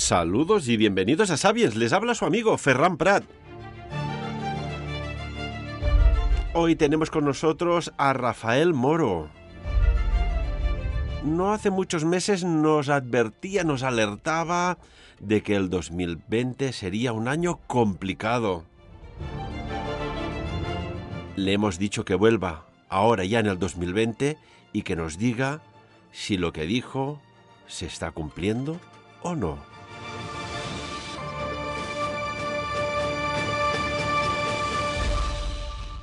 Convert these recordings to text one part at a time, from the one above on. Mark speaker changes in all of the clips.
Speaker 1: Saludos y bienvenidos a Sapiens. Les habla su amigo Ferran Prat. Hoy tenemos con nosotros a Rafael Moro. No hace muchos meses nos advertía, nos alertaba de que el 2020 sería un año complicado. Le hemos dicho que vuelva ahora ya en el 2020 y que nos diga si lo que dijo se está cumpliendo o no.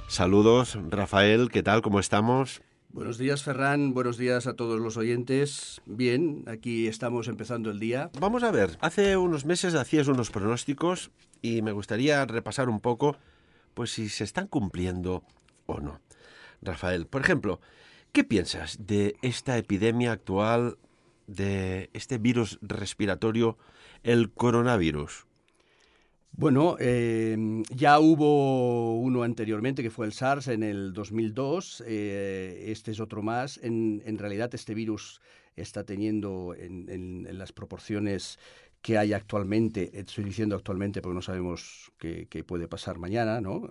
Speaker 1: Saludos, Rafael, ¿qué tal? ¿Cómo estamos?
Speaker 2: Buenos días, Ferran. Buenos días a todos los oyentes. Bien, aquí estamos empezando el día.
Speaker 1: Vamos a ver, hace unos meses hacías unos pronósticos y me gustaría repasar un poco, pues si se están cumpliendo o no. Rafael, por ejemplo, ¿qué piensas de esta epidemia actual, de este virus respiratorio, el coronavirus?
Speaker 2: Bueno, ya hubo uno anteriormente que fue el SARS en el 2002. Este es otro más. En realidad este virus está teniendo en las proporciones que hay actualmente, estoy diciendo actualmente porque no sabemos qué puede pasar mañana, ¿no?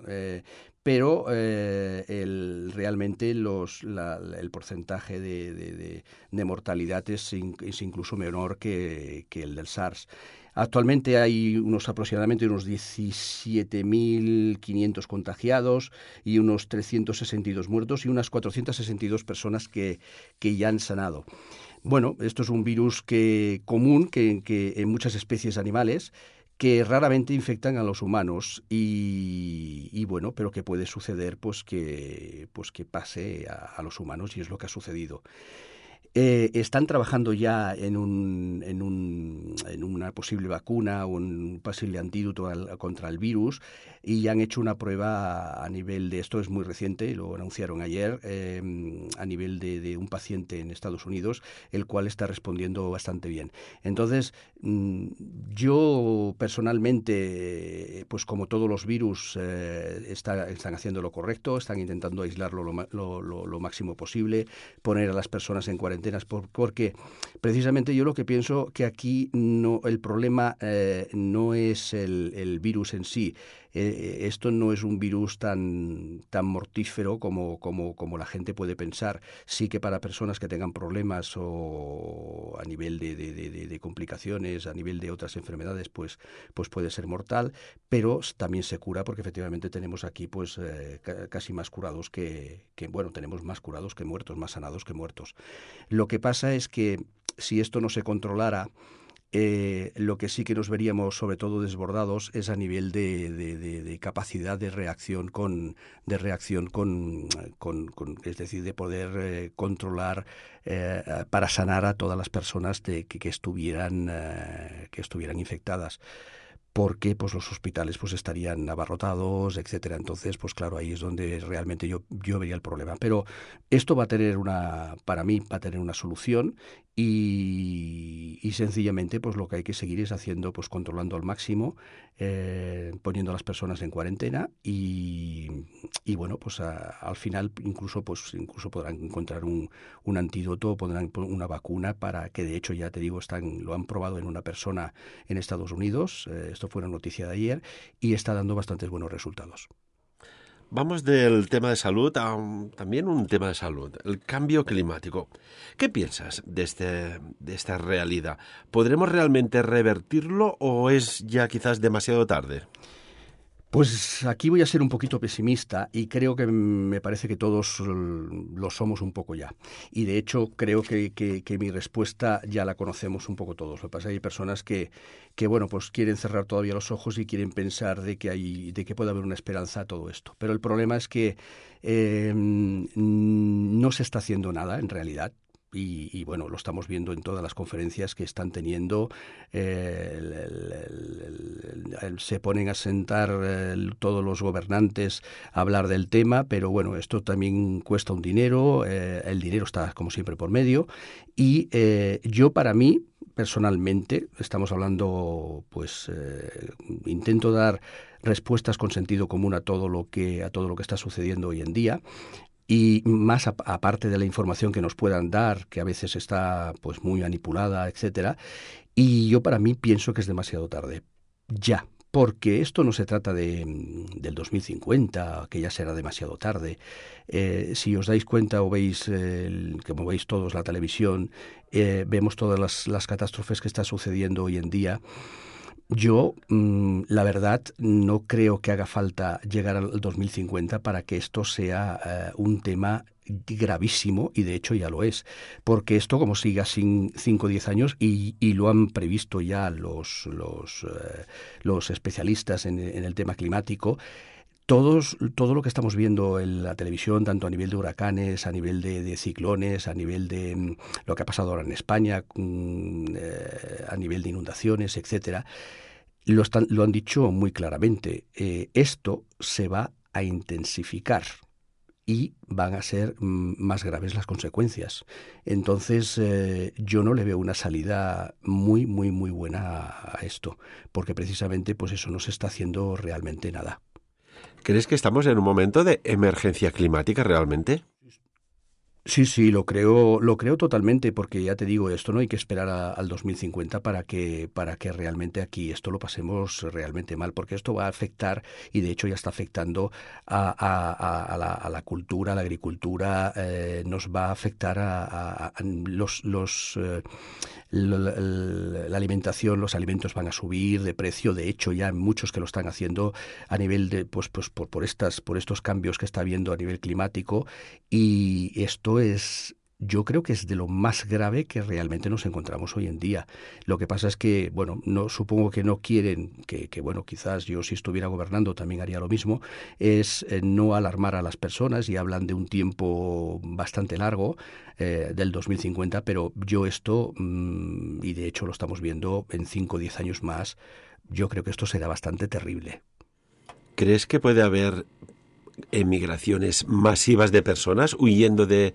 Speaker 2: Pero realmente el porcentaje de mortalidad es incluso menor que el del SARS. Actualmente hay aproximadamente unos 17.500 contagiados y unos 362 muertos y unas 462 personas que ya han sanado. Bueno, esto es un virus común que en muchas especies animales que raramente infectan a los humanos y bueno, pero que puede suceder pues que pase a los humanos y es lo que ha sucedido. Están trabajando ya en una posible vacuna o un posible antídoto contra el virus y han hecho una prueba a nivel de, esto es muy reciente, lo anunciaron ayer, a nivel de un paciente en Estados Unidos, el cual está respondiendo bastante bien. Entonces, yo personalmente, pues como todos los virus, están haciendo lo correcto, están intentando aislarlo lo máximo posible, poner a las personas en cuarentena, porque precisamente yo lo que pienso que aquí el problema no es el virus en sí. Esto no es un virus tan mortífero como la gente puede pensar. Sí que para personas que tengan problemas o a nivel de complicaciones, a nivel de otras enfermedades, pues puede ser mortal, pero también se cura porque efectivamente tenemos aquí pues casi más curados bueno, tenemos más curados que muertos, más sanados que muertos. Lo que pasa es que si esto no se controlara, lo que sí que nos veríamos sobre todo desbordados es a nivel de capacidad de reacción es decir, de poder controlar para sanar a todas las personas que estuvieran infectadas, porque pues los hospitales pues estarían abarrotados, etcétera. Entonces, pues claro, ahí es donde realmente yo vería el problema. Pero esto para mí va a tener una solución y sencillamente pues lo que hay que seguir es haciendo, pues controlando al máximo, poniendo a las personas en cuarentena y bueno, pues al final incluso podrán encontrar un antídoto, pondrán una vacuna para que de hecho ya te digo, lo han probado en una persona en Estados Unidos. Esto fue una noticia de ayer y está dando bastantes buenos resultados.
Speaker 1: Vamos del tema de salud a también un tema de salud, el cambio climático. ¿Qué piensas de esta realidad? ¿Podremos realmente revertirlo o es ya quizás demasiado tarde?
Speaker 2: Pues aquí voy a ser un poquito pesimista y creo que me parece que todos lo somos un poco ya. Y de hecho creo que mi respuesta ya la conocemos un poco todos. Lo que pasa es que hay personas que bueno, pues quieren cerrar todavía los ojos y quieren pensar de que puede haber una esperanza a todo esto. Pero el problema es que no se está haciendo nada en realidad. Y bueno, lo estamos viendo en todas las conferencias que están teniendo. Se ponen a sentar todos los gobernantes a hablar del tema, pero bueno, esto también cuesta un dinero. El dinero está, como siempre, por medio. Y yo, para mí, personalmente, estamos hablando, pues, intento dar respuestas con sentido común a todo lo que está sucediendo hoy en día. y más aparte de la información que nos puedan dar, que a veces está pues muy manipulada, etcétera. Y yo para mí pienso que es demasiado tarde. Ya. Porque esto no se trata del 2050, que ya será demasiado tarde. Si os dais cuenta o veis, como veis todos la televisión, vemos todas las catástrofes que están sucediendo hoy en día. Yo, la verdad, no creo que haga falta llegar al 2050 para que esto sea un tema gravísimo, y de hecho ya lo es, porque esto como siga sin 5 o 10 años, y lo han previsto ya los especialistas en el tema climático. Todo lo que estamos viendo en la televisión, tanto a nivel de huracanes, a nivel de ciclones, a nivel de lo que ha pasado ahora en España, a nivel de inundaciones, etcétera, lo han dicho muy claramente. Esto se va a intensificar y van a ser más graves las consecuencias. Entonces, yo no le veo una salida muy, muy, muy buena a esto, porque precisamente pues eso no se está haciendo realmente nada.
Speaker 1: ¿Crees que estamos en un momento de emergencia climática realmente?
Speaker 2: Sí, sí, lo creo totalmente, porque ya te digo, esto no hay que esperar al 2050 para que realmente aquí esto lo pasemos realmente mal, porque esto va a afectar, y de hecho ya está afectando a la cultura, a la agricultura, nos va a afectar a la alimentación, los alimentos van a subir de precio. De hecho ya hay muchos que lo están haciendo a nivel de, pues por estos cambios que está habiendo a nivel climático, y esto yo creo que es de lo más grave que realmente nos encontramos hoy en día. Lo que pasa es que, bueno, no supongo que no quieren, bueno, quizás yo si estuviera gobernando también haría lo mismo, es no alarmar a las personas, y hablan de un tiempo bastante largo, del 2050, pero yo esto, y de hecho lo estamos viendo en 5 o 10 años más, yo creo que esto será bastante terrible.
Speaker 1: ¿Crees que puede haber emigraciones masivas de personas huyendo de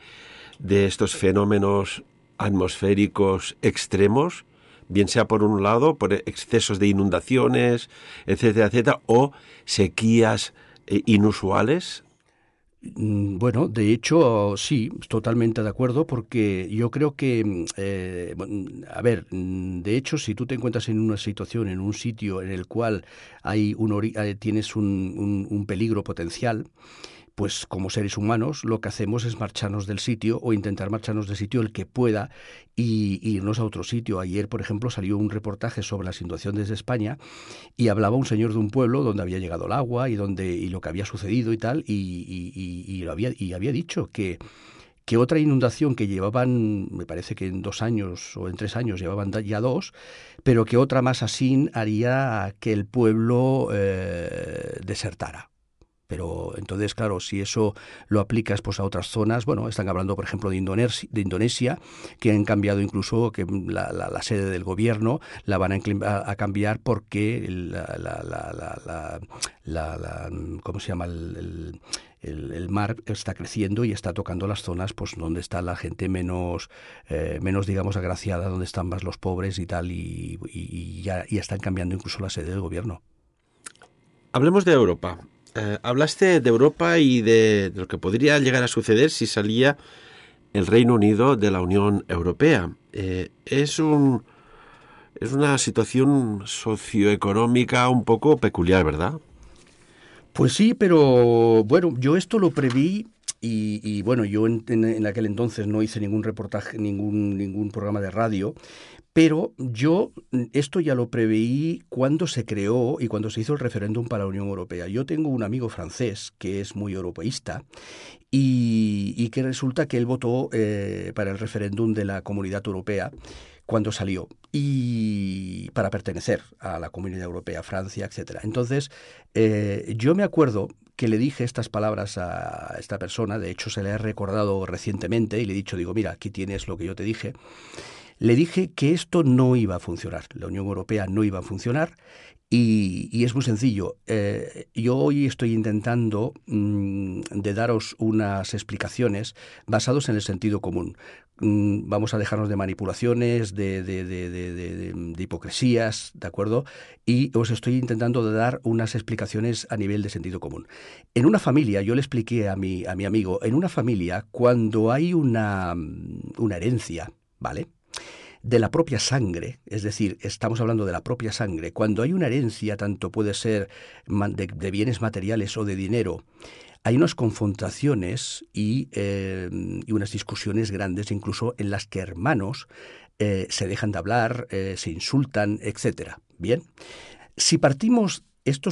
Speaker 1: estos fenómenos atmosféricos extremos, bien sea por un lado por excesos de inundaciones, etcétera, etcétera, o sequías inusuales?
Speaker 2: Bueno, de hecho, sí, totalmente de acuerdo, porque yo creo que, a ver, de hecho, si tú te encuentras en una situación, en un sitio en el cual tienes un peligro potencial, pues como seres humanos lo que hacemos es marcharnos del sitio, o intentar marcharnos del sitio el que pueda, y irnos a otro sitio. Ayer, por ejemplo, salió un reportaje sobre la situación desde España, y hablaba un señor de un pueblo donde había llegado el agua, y lo que había sucedido y tal, y había dicho que otra inundación que llevaban, me parece que en 2 años o en 3 años llevaban ya dos, pero que otra más así haría que el pueblo desertara. Pero entonces, claro, si eso lo aplicas pues a otras zonas, bueno, están hablando, por ejemplo, de Indonesia, que han cambiado incluso, que la sede del gobierno la van a cambiar, porque ¿cómo se llama? El mar está creciendo y está tocando las zonas pues donde está la gente menos digamos agraciada, donde están más los pobres y tal, y ya están cambiando incluso la sede del gobierno.
Speaker 1: Hablemos de Europa. Hablaste de Europa y de lo que podría llegar a suceder si salía el Reino Unido de la Unión Europea. Es una situación socioeconómica un poco peculiar, ¿verdad?
Speaker 2: Pues sí, pero bueno, yo esto lo preví. Y bueno, yo en aquel entonces no hice ningún reportaje, ningún programa de radio, pero yo esto ya lo preveí cuando se creó y cuando se hizo el referéndum para la Unión Europea. Yo tengo un amigo francés que es muy europeísta, y que resulta que él votó para el referéndum de la Comunidad Europea cuando salió, y para pertenecer a la Comunidad Europea, Francia, etcétera. Entonces, yo me acuerdo que le dije estas palabras a esta persona. De hecho se le he recordado recientemente y le he dicho, digo, mira, aquí tienes lo que yo te dije. Le dije que esto no iba a funcionar, la Unión Europea no iba a funcionar, Y es muy sencillo. Yo hoy estoy intentando de daros unas explicaciones basadas en el sentido común. Vamos a dejarnos de manipulaciones, de hipocresías, ¿de acuerdo? Y os estoy intentando de dar unas explicaciones a nivel de sentido común. En una familia, yo le expliqué a mi amigo, en una familia, cuando hay una herencia, ¿vale?, de la propia sangre, es decir, estamos hablando de la propia sangre, cuando hay una herencia, tanto puede ser de bienes materiales o de dinero, hay unas confrontaciones y unas discusiones grandes, incluso en las que hermanos se dejan de hablar, se insultan, etcétera. Bien, si partimos, esto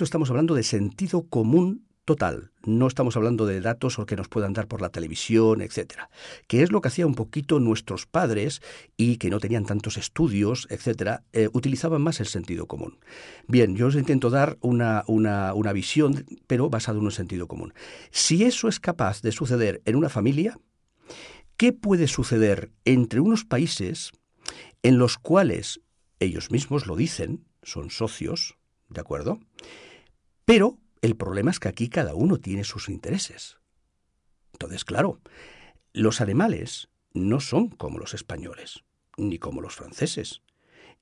Speaker 2: estamos hablando de sentido común total, no estamos hablando de datos o que nos puedan dar por la televisión, etcétera, que es lo que hacían un poquito nuestros padres y que no tenían tantos estudios, etcétera, utilizaban más el sentido común. Bien, yo os intento dar una visión, pero basada en un sentido común. Si eso es capaz de suceder en una familia, ¿qué puede suceder entre unos países en los cuales ellos mismos lo dicen, son socios, ¿de acuerdo? Pero el problema es que aquí cada uno tiene sus intereses. Entonces, claro, los alemanes no son como los españoles, ni como los franceses,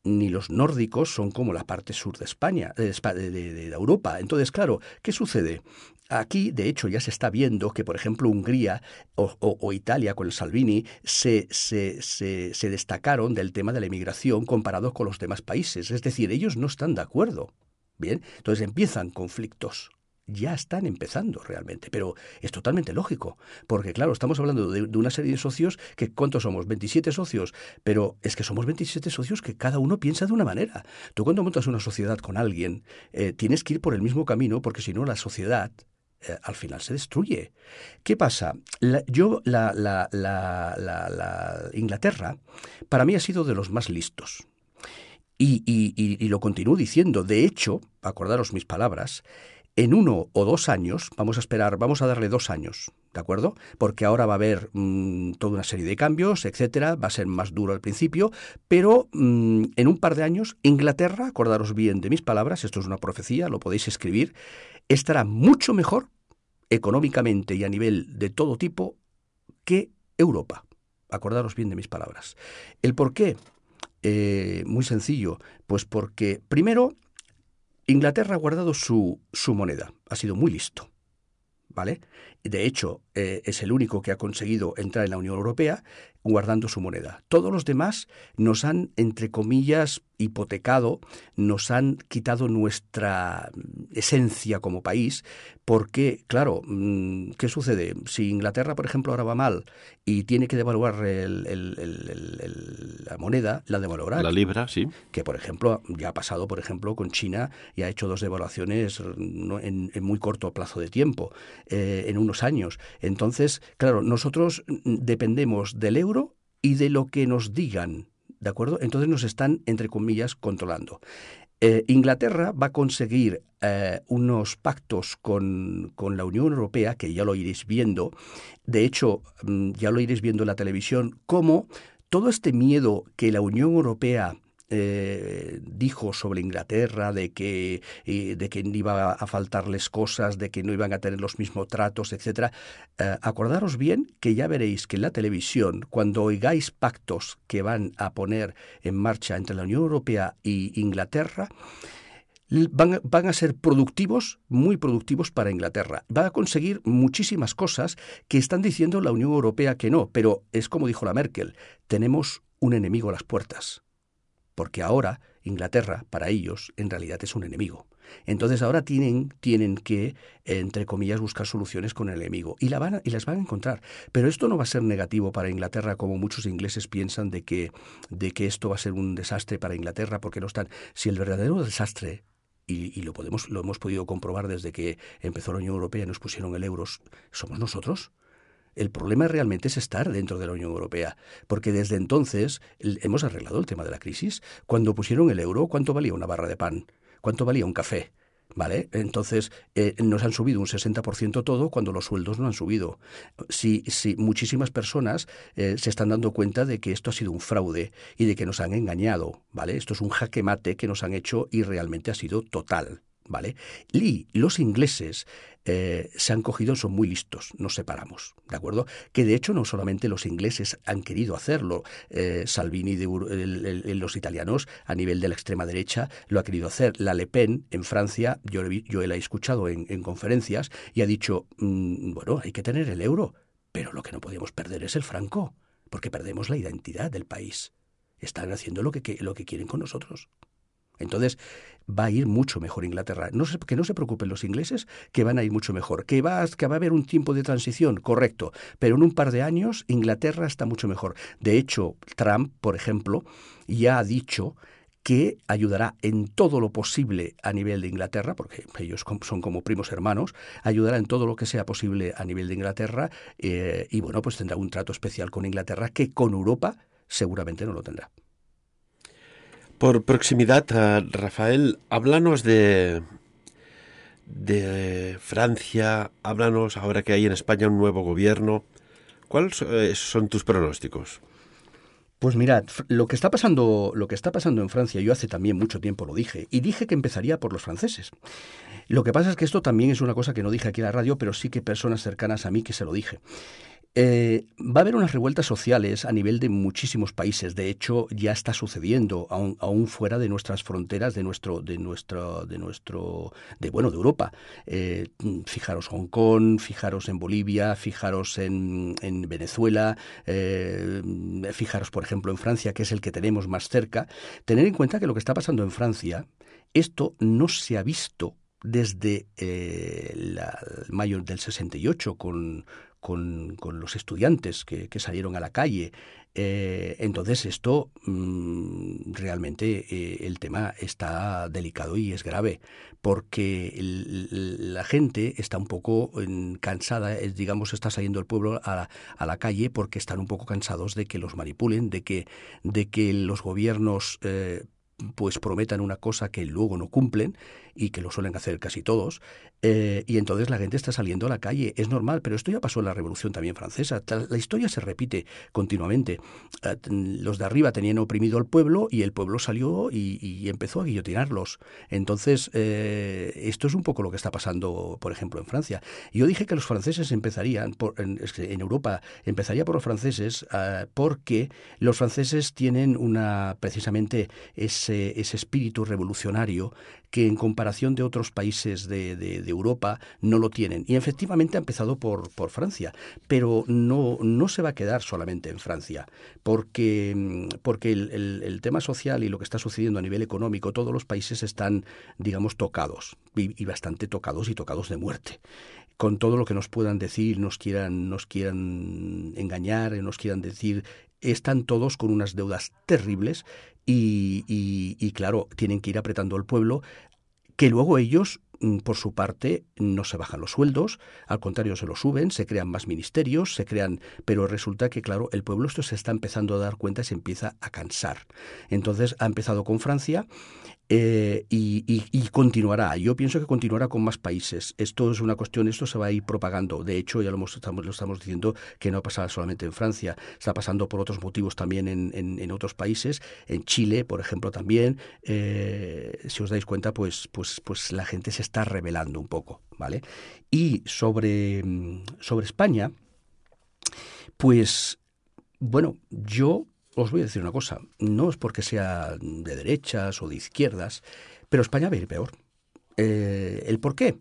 Speaker 2: ni los nórdicos son como la parte sur de España, de Europa. Entonces, claro, ¿qué sucede? Aquí, de hecho, ya se está viendo que, por ejemplo, Hungría o Italia con el Salvini se destacaron del tema de la emigración comparado con los demás países. Es decir, ellos no están de acuerdo. Bien, entonces empiezan conflictos. Ya están empezando realmente, pero es totalmente lógico, porque claro, estamos hablando de una serie de socios que, ¿cuántos somos? 27 socios, pero es que somos 27 socios que cada uno piensa de una manera. Tú cuando montas una sociedad con alguien, tienes que ir por el mismo camino, porque si no la sociedad al final se destruye. ¿Qué pasa? La Inglaterra para mí ha sido de los más listos. Y lo continúo diciendo. De hecho, acordaros mis palabras, en 1 o 2 años, vamos a darle 2 años, ¿de acuerdo? Porque ahora va a haber toda una serie de cambios, etcétera, va a ser más duro al principio, pero en un par de años, Inglaterra, acordaros bien de mis palabras, esto es una profecía, lo podéis escribir, estará mucho mejor económicamente y a nivel de todo tipo que Europa. Acordaros bien de mis palabras. ¿El por qué? Muy sencillo, pues porque primero Inglaterra ha guardado su moneda, ha sido muy listo, ¿vale? De hecho, es el único que ha conseguido entrar en la Unión Europea guardando su moneda. Todos los demás nos han, entre comillas, hipotecado, nos han quitado nuestra esencia como país, porque, claro, ¿qué sucede? Si Inglaterra, por ejemplo, ahora va mal y tiene que devaluar la moneda, la devaluará.
Speaker 1: La libra, sí.
Speaker 2: Que, por ejemplo, ya ha pasado, por ejemplo, con China y ha hecho 2 devaluaciones en muy corto plazo de tiempo, en unos años. Entonces, claro, nosotros dependemos del euro y de lo que nos digan, ¿de acuerdo? Entonces nos están, entre comillas, controlando. Inglaterra va a conseguir unos pactos con la Unión Europea, que ya lo iréis viendo. De hecho, ya lo iréis viendo en la televisión, cómo todo este miedo que la Unión Europea dijo sobre Inglaterra de que iba a faltarles cosas, de que no iban a tener los mismos tratos, etcétera. Acordaros bien que ya veréis que en la televisión, cuando oigáis pactos que van a poner en marcha entre la Unión Europea y Inglaterra, van a ser productivos, muy productivos para Inglaterra. Va a conseguir muchísimas cosas que están diciendo la Unión Europea que no, pero es como dijo la Merkel, tenemos un enemigo a las puertas. Porque ahora Inglaterra, para ellos, en realidad es un enemigo. Entonces ahora tienen que, entre comillas, buscar soluciones con el enemigo. Y las van a encontrar. Pero esto no va a ser negativo para Inglaterra, como muchos ingleses piensan de que esto va a ser un desastre para Inglaterra, porque no están. Si el verdadero desastre, y lo hemos podido comprobar desde que empezó la Unión Europea y nos pusieron el euro, somos nosotros. El problema realmente es estar dentro de la Unión Europea, porque desde entonces hemos arreglado el tema de la crisis. Cuando pusieron el euro, ¿cuánto valía una barra de pan? ¿Cuánto valía un café? ¿vale? Entonces, nos han subido un 60% todo cuando los sueldos no han subido. Si muchísimas personas se están dando cuenta de que esto ha sido un fraude y de que nos han engañado, ¿vale? Esto es un jaque mate que nos han hecho y realmente ha sido total. ¿Vale? Y los ingleses se han cogido, son muy listos, nos separamos, ¿de acuerdo? Que de hecho no solamente los ingleses han querido hacerlo, Salvini, los italianos a nivel de la extrema derecha lo ha querido hacer. La Le Pen en Francia, yo la he escuchado en conferencias y ha dicho, bueno, hay que tener el euro, pero lo que no podemos perder es el franco, porque perdemos la identidad del país. Están haciendo lo que quieren con nosotros. Entonces va a ir mucho mejor Inglaterra. Que no se preocupen los ingleses, que van a ir mucho mejor. Que va a haber un tiempo de transición, correcto, pero en un par de años Inglaterra está mucho mejor. De hecho, Trump, por ejemplo, ya ha dicho que ayudará en todo lo posible a nivel de Inglaterra, porque ellos son como primos hermanos, ayudará en todo lo que sea posible a nivel de Inglaterra y bueno, pues tendrá un trato especial con Inglaterra que con Europa seguramente no lo tendrá.
Speaker 1: Por proximidad, Rafael, háblanos de Francia, háblanos ahora que hay en España un nuevo gobierno. ¿Cuáles son tus pronósticos?
Speaker 2: Pues mirad, lo que está pasando en Francia, yo hace también mucho tiempo lo dije, y dije que empezaría por los franceses. Lo que pasa es que esto también es una cosa que no dije aquí en la radio, pero sí que personas cercanas a mí que se lo dije. Va a haber unas revueltas sociales a nivel de muchísimos países. De hecho, ya está sucediendo, aún fuera de nuestras fronteras, de Europa. Fijaros Hong Kong, fijaros en Bolivia, fijaros en Venezuela, fijaros, por ejemplo, en Francia, que es el que tenemos más cerca. Tener en cuenta que lo que está pasando en Francia, esto no se ha visto desde mayo del 68 con los estudiantes que salieron a la calle. Entonces esto realmente el tema está delicado y es grave porque la gente está un poco cansada, digamos, está saliendo el pueblo a la calle porque están un poco cansados de que los manipulen, de que los gobiernos pues prometan una cosa que luego no cumplen y que lo suelen hacer casi todos, y entonces la gente está saliendo a la calle. Es normal, pero esto ya pasó en la Revolución también francesa. La historia se repite continuamente. Los de arriba tenían oprimido al pueblo y el pueblo salió y empezó a guillotinarlos. Entonces, esto es un poco lo que está pasando, por ejemplo, en Francia. Yo dije que los franceses empezarían, en Europa empezaría por los franceses, porque los franceses tienen precisamente ese espíritu revolucionario que en comparación de otros países de Europa no lo tienen. Y efectivamente ha empezado por Francia, pero no se va a quedar solamente en Francia, porque el tema social y lo que está sucediendo a nivel económico, todos los países están, digamos, tocados, y bastante tocados y tocados de muerte. Con todo lo que nos puedan decir, nos quieran engañar, nos quieran decir, están todos con unas deudas terribles y claro, tienen que ir apretando al pueblo, que luego ellos, por su parte, no se bajan los sueldos, al contrario, se los suben, se crean más ministerios, pero resulta que, claro, el pueblo esto se está empezando a dar cuenta y se empieza a cansar. Entonces ha empezado con Francia. Y continuará. Yo pienso que continuará con más países. Esto es una cuestión, esto se va a ir propagando. De hecho, ya lo estamos diciendo que no pasa solamente en Francia, está pasando por otros motivos también en otros países. En Chile, por ejemplo, también. Si os dais cuenta, pues la gente se está rebelando un poco, ¿vale? Y sobre España, pues bueno, yo os voy a decir una cosa, no es porque sea de derechas o de izquierdas, pero España va a ir peor. ¿El por qué?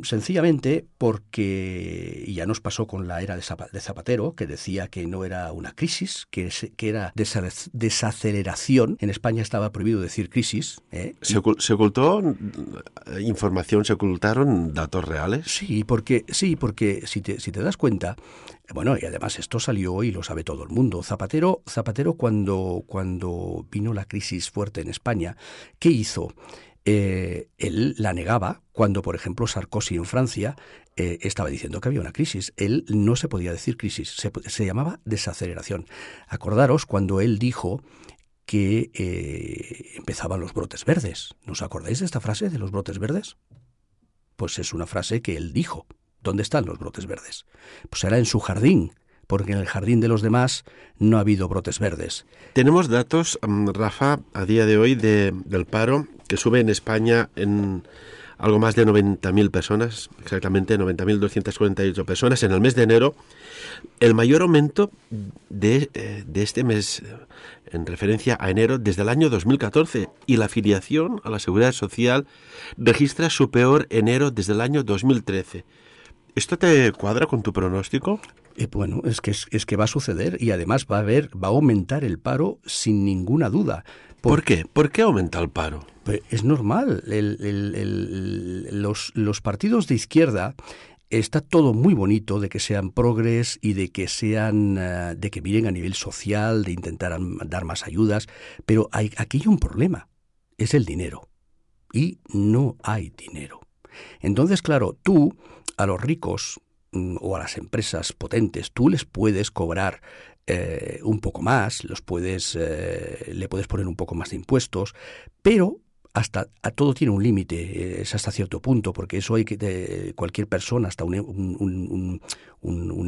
Speaker 2: Sencillamente porque ya nos pasó con la era de Zapatero, que decía que no era una crisis, que era desaceleración. En España estaba prohibido decir crisis.
Speaker 1: ¿Se ocultó información, se ocultaron datos reales?
Speaker 2: Sí, porque si te das cuenta, bueno, y además esto salió y lo sabe todo el mundo. Zapatero cuando vino la crisis fuerte en España, ¿qué hizo? Él la negaba cuando, por ejemplo, Sarkozy en Francia estaba diciendo que había una crisis. Él no se podía decir crisis, se llamaba desaceleración. Acordaros cuando él dijo que empezaban los brotes verdes. ¿No os acordáis de esta frase de los brotes verdes? Pues es una frase que él dijo. ¿Dónde están los brotes verdes? Pues era en su jardín, porque en el jardín de los demás no ha habido brotes verdes.
Speaker 1: Tenemos datos, Rafa, a día de hoy del paro, que sube en España en algo más de 90.000 personas, exactamente 90.248 personas en el mes de enero. El mayor aumento de este mes en referencia a enero desde el año 2014, y la afiliación a la Seguridad Social registra su peor enero desde el año 2013. ¿Esto te cuadra con tu pronóstico?
Speaker 2: Bueno, es que va a suceder, y además va a aumentar el paro sin ninguna duda.
Speaker 1: ¿Por qué? ¿Por qué aumenta el paro?
Speaker 2: Pues es normal. Los partidos de izquierda, está todo muy bonito de que sean progres y de que de que miren a nivel social, de intentar dar más ayudas, pero aquí hay un problema, es el dinero, y no hay dinero. Entonces, claro, tú a los ricos o a las empresas potentes, tú les puedes cobrar un poco más, le puedes poner un poco más de impuestos, pero a todo tiene un límite, es hasta cierto punto, porque eso cualquier persona, hasta un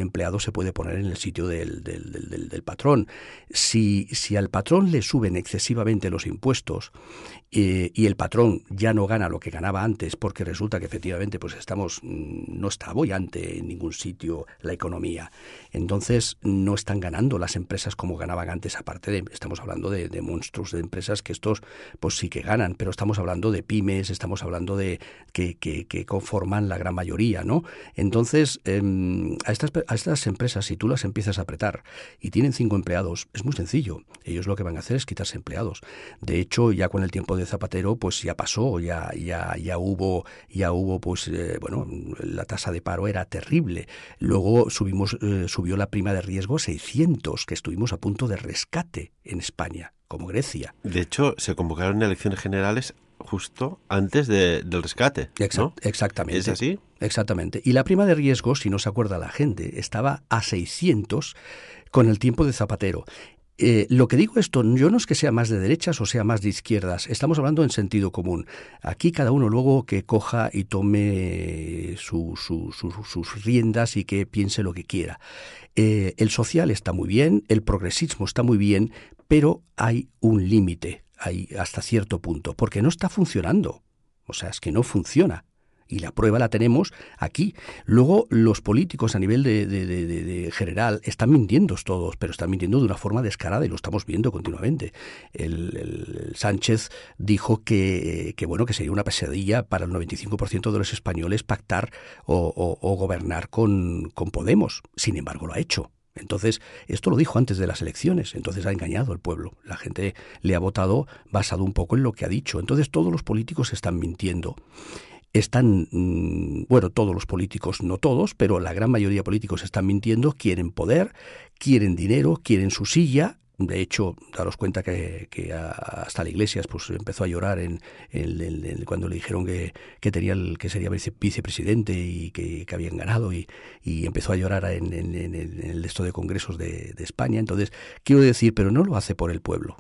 Speaker 2: empleado, se puede poner en el sitio del patrón. Si al patrón le suben excesivamente los impuestos y el patrón ya no gana lo que ganaba antes, porque resulta que efectivamente pues no está boyante en ningún sitio la economía, entonces no están ganando las empresas como ganaban antes, estamos hablando de monstruos de empresas que estos pues sí que ganan, pero estamos hablando de pymes, estamos hablando de que conforman la gran mayoría, ¿no? Entonces, a estas empresas, si tú las empiezas a apretar y tienen 5 empleados, es muy sencillo. Ellos lo que van a hacer es quitarse empleados. De hecho, ya con el tiempo de Zapatero, pues ya pasó, ya hubo, pues, la tasa de paro era terrible. Luego subió la prima de riesgo 600, que estuvimos a punto de rescate en España, como Grecia.
Speaker 1: De hecho, se convocaron elecciones generales justo antes del rescate, ¿no?
Speaker 2: Exactamente.
Speaker 1: ¿Es así?
Speaker 2: Exactamente. Y la prima de riesgo, si no se acuerda la gente, estaba a 600 con el tiempo de Zapatero. Lo que digo esto, yo no es que sea más de derechas o sea más de izquierdas, estamos hablando en sentido común. Aquí cada uno luego que coja y tome sus riendas y que piense lo que quiera. El social está muy bien, el progresismo está muy bien, pero hay un límite, hay hasta cierto punto, porque no está funcionando. O sea, es que no funciona. Y la prueba la tenemos aquí. Luego, los políticos a nivel de general están mintiendo todos, pero están mintiendo de una forma descarada y lo estamos viendo continuamente. El Sánchez dijo que sería una pesadilla para el 95% de los españoles pactar o gobernar con Podemos. Sin embargo, lo ha hecho. Entonces, esto lo dijo antes de las elecciones, entonces ha engañado al pueblo. La gente le ha votado basado un poco en lo que ha dicho. Entonces, todos los políticos están mintiendo. Todos los políticos, no todos, pero la gran mayoría de políticos están mintiendo, quieren poder, quieren dinero, quieren su silla. De hecho, daros cuenta que hasta la Iglesias pues empezó a llorar cuando le dijeron que sería vicepresidente y que habían ganado y empezó a llorar en el resto de congresos de España. Entonces, quiero decir, pero no lo hace por el pueblo.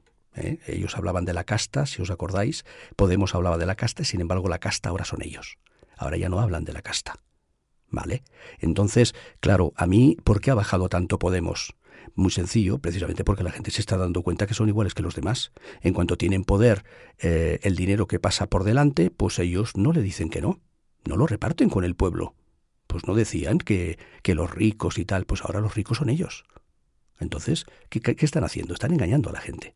Speaker 2: Ellos hablaban de la casta, si os acordáis, Podemos hablaba de la casta, y sin embargo la casta ahora son ellos. Ahora ya no hablan de la casta, ¿vale? Entonces, claro, a mí, ¿por qué ha bajado tanto Podemos? Muy sencillo, precisamente porque la gente se está dando cuenta que son iguales que los demás. En cuanto tienen poder, el dinero que pasa por delante, pues ellos no le dicen que no lo reparten con el pueblo. Pues no decían que los ricos y tal, pues ahora los ricos son ellos. Entonces, ¿qué están haciendo? Están engañando a la gente.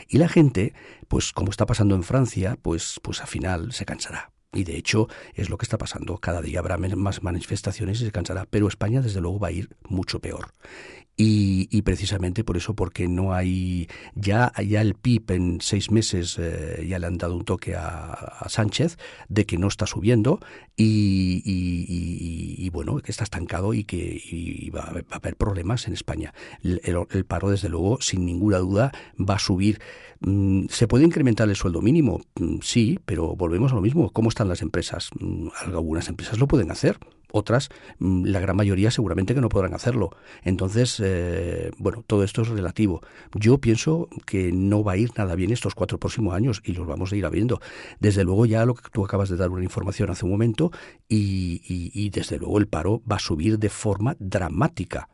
Speaker 2: Y la gente, pues como está pasando en Francia, pues al final se cansará. Y de hecho es lo que está pasando. Cada día habrá más manifestaciones y se cansará. Pero España desde luego va a ir mucho peor. Y precisamente por eso, porque no hay ya el PIB en 6 meses ya le han dado un toque a Sánchez de que no está subiendo y bueno, que está estancado y que va a haber problemas en España. El paro, desde luego, sin ninguna duda, va a subir. ¿Se puede incrementar el sueldo mínimo? Sí, pero volvemos a lo mismo. ¿Cómo están las empresas? Algunas empresas lo pueden hacer. Otras, la gran mayoría seguramente que no podrán hacerlo. Entonces, bueno, todo esto es relativo. Yo pienso que no va a ir nada bien estos 4 próximos años y los vamos a ir viendo. Desde luego, ya lo que tú acabas de dar una información hace un momento y desde luego el paro va a subir de forma dramática.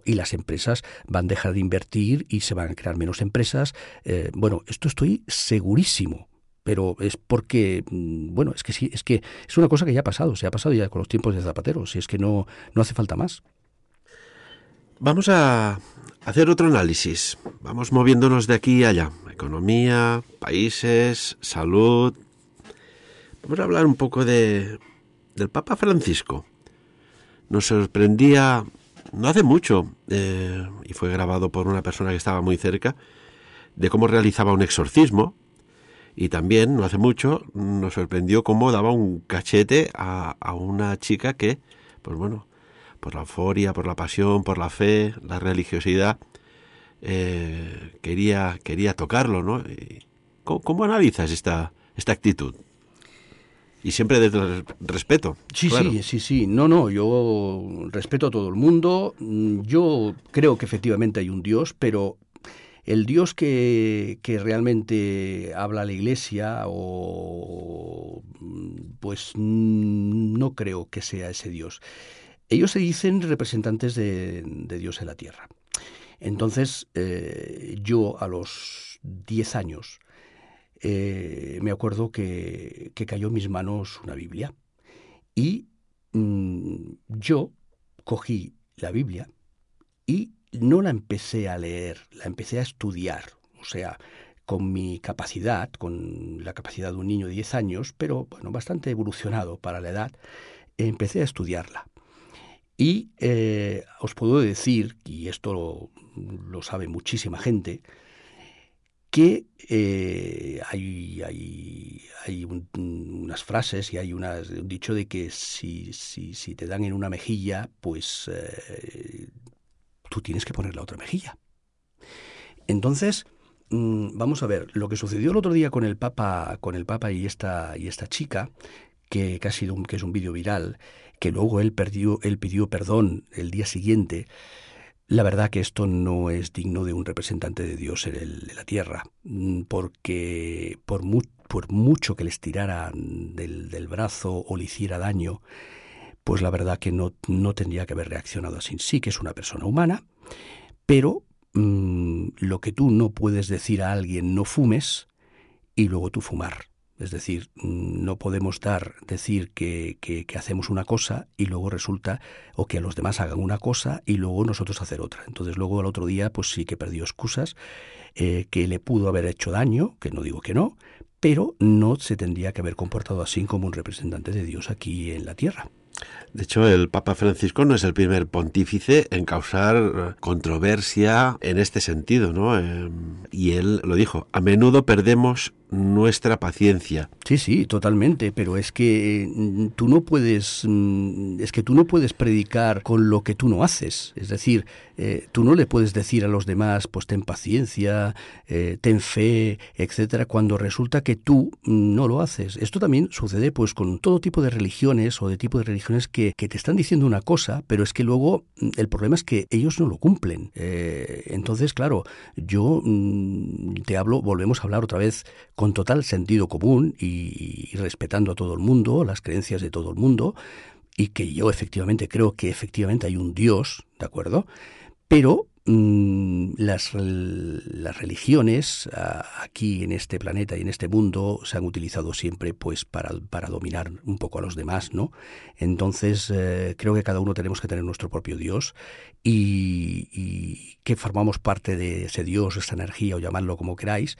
Speaker 2: Y las empresas van a dejar de invertir y se van a crear menos empresas. Bueno, esto estoy segurísimo. Pero es porque, bueno, es que sí, es que es una cosa que ya ha pasado, se ha pasado ya con los tiempos de Zapatero, si es que no hace falta más.
Speaker 1: Vamos a hacer otro análisis. Vamos moviéndonos de aquí a allá. Economía, países, salud. Vamos a hablar un poco del Papa Francisco. Nos sorprendía no hace mucho, y fue grabado por una persona que estaba muy cerca, de cómo realizaba un exorcismo. Y también, no hace mucho, nos sorprendió cómo daba un cachete a una chica que, pues bueno, por la euforia, por la pasión, por la fe, la religiosidad, quería tocarlo, ¿no? ¿Cómo analizas esta actitud? Y siempre desde el respeto.
Speaker 2: Sí,
Speaker 1: claro.
Speaker 2: sí. No, yo respeto a todo el mundo. Yo creo que efectivamente hay un Dios, pero el Dios que realmente habla a la Iglesia, pues no creo que sea ese Dios. Ellos se dicen representantes de Dios en la tierra. Entonces, yo a los 10 años me acuerdo que cayó en mis manos una Biblia y yo cogí la Biblia y no la empecé a leer, la empecé a estudiar. O sea, con mi capacidad, con la capacidad de un niño de 10 años, pero bueno, bastante evolucionado para la edad, empecé a estudiarla. Y os puedo decir, y esto lo sabe muchísima gente, que hay unas frases y hay un dicho de que si te dan en una mejilla, pues tú tienes que poner la otra mejilla. Entonces, vamos a ver, lo que sucedió el otro día con el Papa y esta chica, que es un vídeo viral, que luego él pidió perdón el día siguiente. La verdad que esto no es digno de un representante de Dios en la tierra, porque por mucho que les tirara del brazo o le hiciera daño, pues la verdad que no tendría que haber reaccionado así. Sí que es una persona humana, pero lo que tú no puedes decir a alguien no fumes y luego tú fumar. Es decir, no podemos decir que hacemos una cosa y luego resulta, o que a los demás hagan una cosa y luego nosotros hacer otra. Entonces luego al otro día pues sí que perdió excusas, que le pudo haber hecho daño, que no digo que no, pero no se tendría que haber comportado así como un representante de Dios aquí en la tierra.
Speaker 1: De hecho, el Papa Francisco no es el primer pontífice en causar controversia en este sentido, ¿no? Y él lo dijo, a menudo perdemos nuestra paciencia.
Speaker 2: Sí, totalmente, pero es que tú no puedes predicar con lo que tú no haces. Es decir, tú no le puedes decir a los demás, pues ten paciencia, ten fe, etcétera, cuando resulta que tú no lo haces. Esto también sucede pues con todo tipo de religiones o de tipo de religiones que te están diciendo una cosa, pero es que luego el problema es que ellos no lo cumplen. Entonces, claro, yo volvemos a hablar otra vez con total sentido común y respetando a todo el mundo, las creencias de todo el mundo, y que yo efectivamente creo que efectivamente hay un Dios, ¿de acuerdo? Pero las religiones aquí en este planeta y en este mundo se han utilizado siempre pues para dominar un poco a los demás, ¿no? Entonces creo que cada uno tenemos que tener nuestro propio Dios y que formamos parte de ese Dios, esta energía o llamadlo como queráis,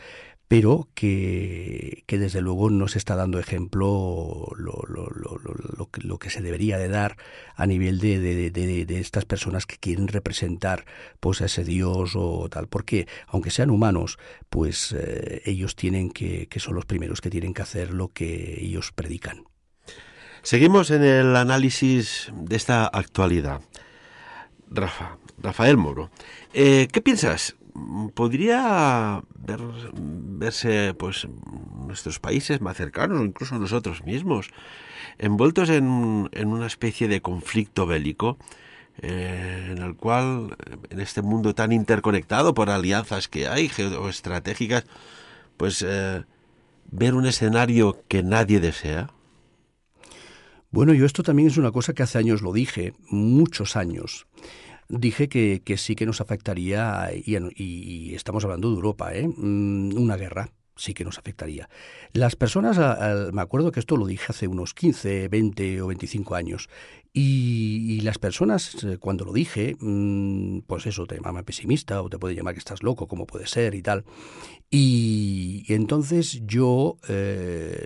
Speaker 2: pero que desde luego no se está dando ejemplo lo que se debería de dar a nivel de estas personas que quieren representar pues a ese Dios o tal, porque aunque sean humanos, pues ellos que son los primeros que tienen que hacer lo que ellos predican.
Speaker 1: Seguimos en el análisis de esta actualidad. Rafael Moro, ¿qué piensas podría verse pues nuestros países más cercanos o incluso nosotros mismos envueltos en una especie de conflicto bélico en el cual en este mundo tan interconectado por alianzas que hay geoestratégicas pues ver un escenario que nadie desea.
Speaker 2: Bueno, yo esto también es una cosa que hace años lo dije, muchos años. Dije que sí que nos afectaría, y estamos hablando de Europa, una guerra sí que nos afectaría. Las personas, me acuerdo que esto lo dije hace unos 15, 20 o 25 años, y las personas, cuando lo dije, pues eso, te llaman pesimista o te puede llamar que estás loco, como puede ser y tal. Y entonces yo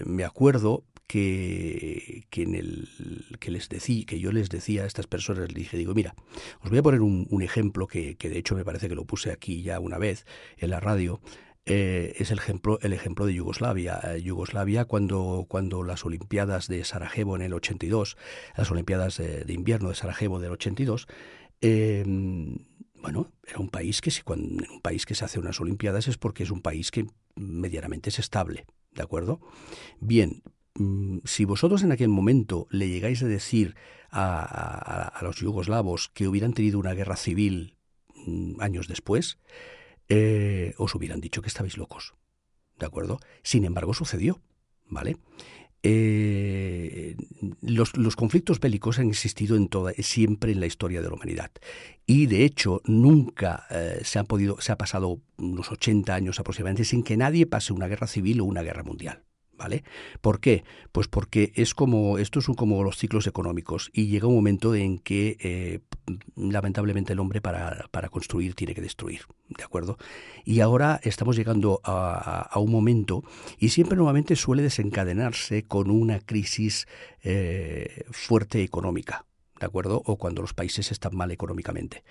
Speaker 2: me acuerdo que yo les decía a estas personas, les dije, digo, mira, os voy a poner un ejemplo que de hecho me parece que lo puse aquí ya una vez en la radio. Es el ejemplo de Yugoslavia. Yugoslavia, cuando las Olimpiadas de Sarajevo en el 82, las Olimpiadas de invierno de Sarajevo del 82, eh, bueno, era un país que en un país que se hace unas Olimpiadas es porque es un país que medianamente es estable, ¿de acuerdo? Bien, si vosotros en aquel momento le llegáis a decir a los yugoslavos que hubieran tenido una guerra civil años después, os hubieran dicho que estabais locos, ¿de acuerdo? Sin embargo, sucedió, ¿vale? Los conflictos bélicos han existido siempre en la historia de la humanidad y de hecho nunca se ha pasado unos 80 años aproximadamente sin que nadie pase una guerra civil o una guerra mundial. ¿Vale? ¿Por qué? Pues porque estos son como los ciclos económicos y llega un momento en que lamentablemente el hombre para construir tiene que destruir, ¿de acuerdo? Y ahora estamos llegando a un momento y siempre nuevamente suele desencadenarse con una crisis fuerte económica, ¿de acuerdo? O cuando los países están mal económicamente.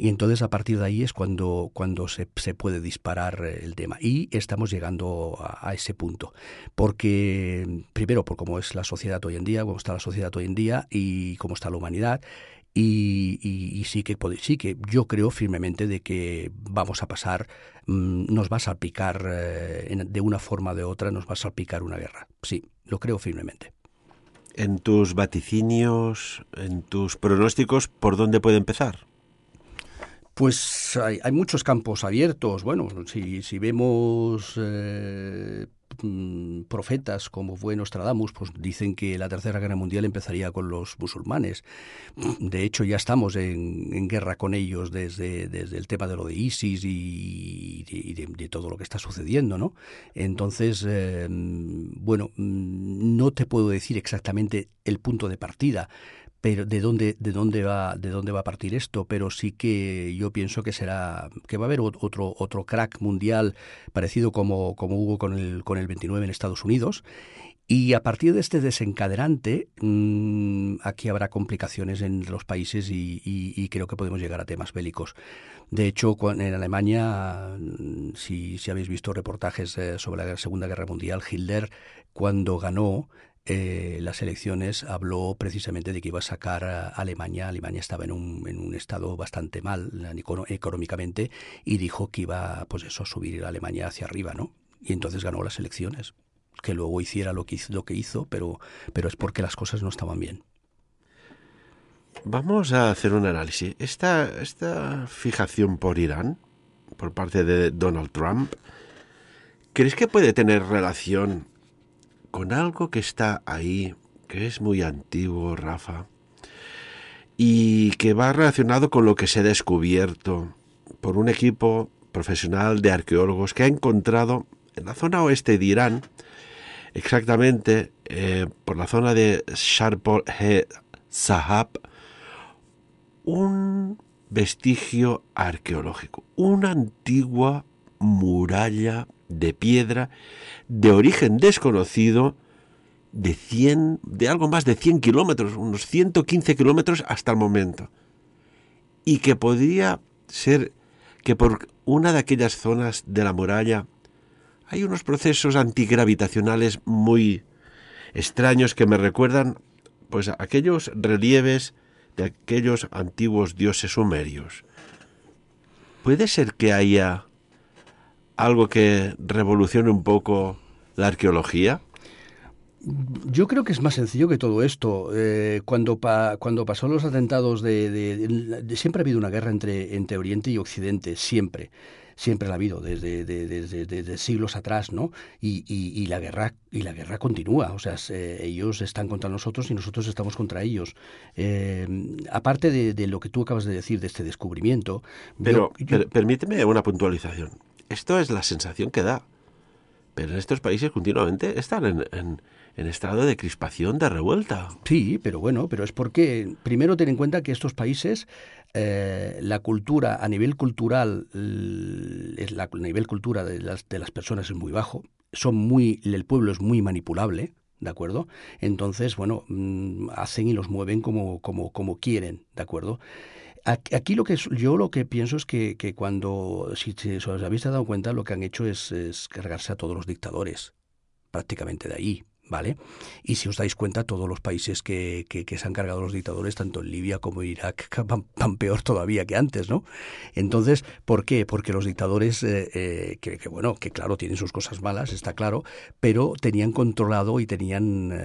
Speaker 2: Y entonces a partir de ahí es cuando se puede disparar el tema. Y estamos llegando a ese punto. Porque, primero, por cómo es la sociedad hoy en día, cómo está la sociedad hoy en día y cómo está la humanidad. Y sí que yo creo firmemente de que vamos a pasar, nos va a salpicar, de una forma o de otra, nos va a salpicar una guerra. Sí, lo creo firmemente.
Speaker 1: En tus vaticinios, en tus pronósticos, ¿por dónde puede empezar?
Speaker 2: Pues hay muchos campos abiertos. Bueno, si vemos profetas como fue Nostradamus, pues dicen que la Tercera Guerra Mundial empezaría con los musulmanes. De hecho, ya estamos en guerra con ellos desde el tema de lo de ISIS y de todo lo que está sucediendo, ¿no? Entonces, bueno, no te puedo decir exactamente el punto de partida, pero de dónde va a partir esto, pero sí que yo pienso que va a haber otro crack mundial parecido como hubo con el 29 en Estados Unidos. Y a partir de este desencadenante, aquí habrá complicaciones en los países y creo que podemos llegar a temas bélicos. De hecho, en Alemania, si habéis visto reportajes sobre la Segunda Guerra Mundial, Hitler, cuando ganó las elecciones, habló precisamente de que iba a sacar a Alemania. Alemania estaba en un estado bastante mal económicamente y dijo que iba, pues eso, a subir a Alemania hacia arriba, ¿no? Y entonces ganó las elecciones. Que luego hiciera lo que hizo, pero es porque las cosas no estaban bien.
Speaker 1: Vamos a hacer un análisis. Esta fijación por Irán, por parte de Donald Trump, ¿crees que puede tener relación con algo que está ahí, que es muy antiguo, Rafa, y que va relacionado con lo que se ha descubierto por un equipo profesional de arqueólogos que ha encontrado en la zona oeste de Irán, exactamente por la zona de Sharp-e-Zahab, un vestigio arqueológico, una antigua muralla de piedra de origen desconocido de algo más de 100 kilómetros, unos 115 kilómetros hasta el momento, y que podría ser que por una de aquellas zonas de la muralla hay unos procesos antigravitacionales muy extraños que me recuerdan pues a aquellos relieves de aquellos antiguos dioses sumerios. ¿puede ser que haya algo que revolucione un poco la arqueología?
Speaker 2: Yo creo que es más sencillo que todo esto. Cuando pasó los atentados siempre ha habido una guerra entre Oriente y Occidente, siempre. Siempre la ha habido, desde siglos atrás, ¿no? Y la guerra continúa. O sea, ellos están contra nosotros y nosotros estamos contra ellos. Aparte de lo que tú acabas de decir, de este descubrimiento,
Speaker 1: Pero permíteme una puntualización. Esto es la sensación que da. Pero en estos países continuamente están en estado de crispación, de revuelta.
Speaker 2: Sí, pero bueno, pero es porque primero ten en cuenta que estos países, la cultura, a nivel cultural, a nivel cultura de las personas es muy bajo, el pueblo es muy manipulable, ¿de acuerdo? Entonces, bueno, hacen y los mueven como quieren, ¿de acuerdo? Aquí yo lo que pienso es que cuando, si os habéis dado cuenta, lo que han hecho es cargarse a todos los dictadores, prácticamente de ahí. ¿Vale? Y si os dais cuenta, todos los países que se han cargado los dictadores, tanto en Libia como en Irak, van peor todavía que antes, ¿no? Entonces, ¿por qué? Porque los dictadores, bueno, que claro, tienen sus cosas malas, está claro, pero tenían controlado y tenían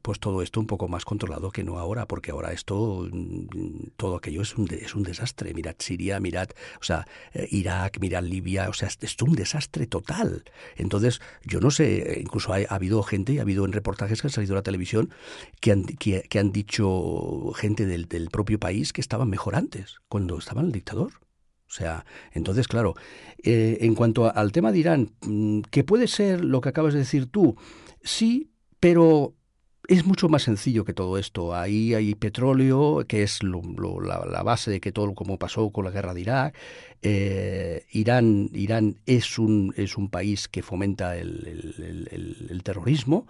Speaker 2: pues todo esto un poco más controlado que no ahora, porque ahora todo aquello es un desastre. Mirad Siria, o sea, Irak, mirad Libia, o sea, es un desastre total. Entonces, yo no sé, incluso ha habido gente, ha habido en reportajes que han salido a la televisión que han dicho gente del propio país que estaban mejor antes, cuando estaba el dictador. O sea, entonces, claro, en cuanto al tema de Irán, que puede ser lo que acabas de decir tú, sí, pero es mucho más sencillo que todo esto. Ahí hay petróleo, que es la base de que todo, como pasó con la guerra de Irak. Irán es un país que fomenta el terrorismo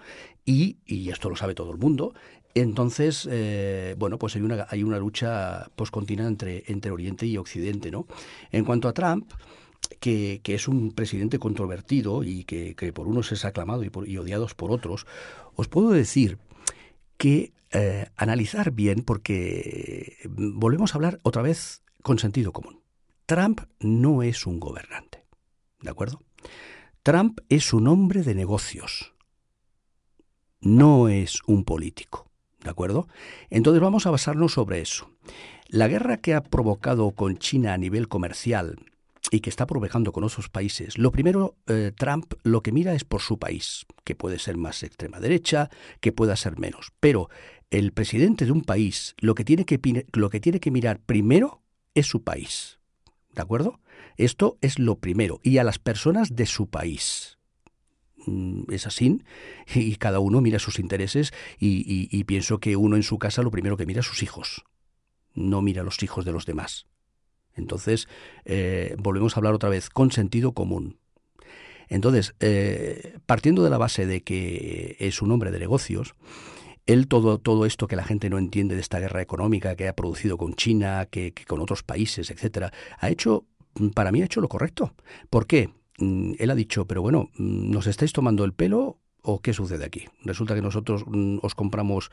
Speaker 2: y esto lo sabe todo el mundo. Entonces, bueno, pues hay una lucha postcontinua entre Oriente y Occidente, ¿no? En cuanto a Trump, que es un presidente controvertido y que por unos es aclamado y odiados por otros, os puedo decir que analizar bien, porque volvemos a hablar otra vez con sentido común. Trump no es un gobernante, ¿de acuerdo? Trump es un hombre de negocios, no es un político, ¿de acuerdo? Entonces vamos a basarnos sobre eso. La guerra que ha provocado con China a nivel comercial y que está provocando con otros países, lo primero, Trump lo que mira es por su país, que puede ser más extrema derecha, que pueda ser menos. Pero el presidente de un país lo que tiene que mirar primero es su país, ¿de acuerdo? Esto es lo primero, y a las personas de su país. Es así, y cada uno mira sus intereses y pienso que uno en su casa lo primero que mira es sus hijos, no mira los hijos de los demás. Entonces, volvemos a hablar otra vez con sentido común. Entonces, partiendo de la base de que es un hombre de negocios, él todo esto que la gente no entiende de esta guerra económica que ha producido con China, que con otros países, etcétera, para mí ha hecho lo correcto. ¿Por qué? Él ha dicho, pero bueno, ¿nos estáis tomando el pelo o qué sucede aquí? Resulta que nosotros os compramos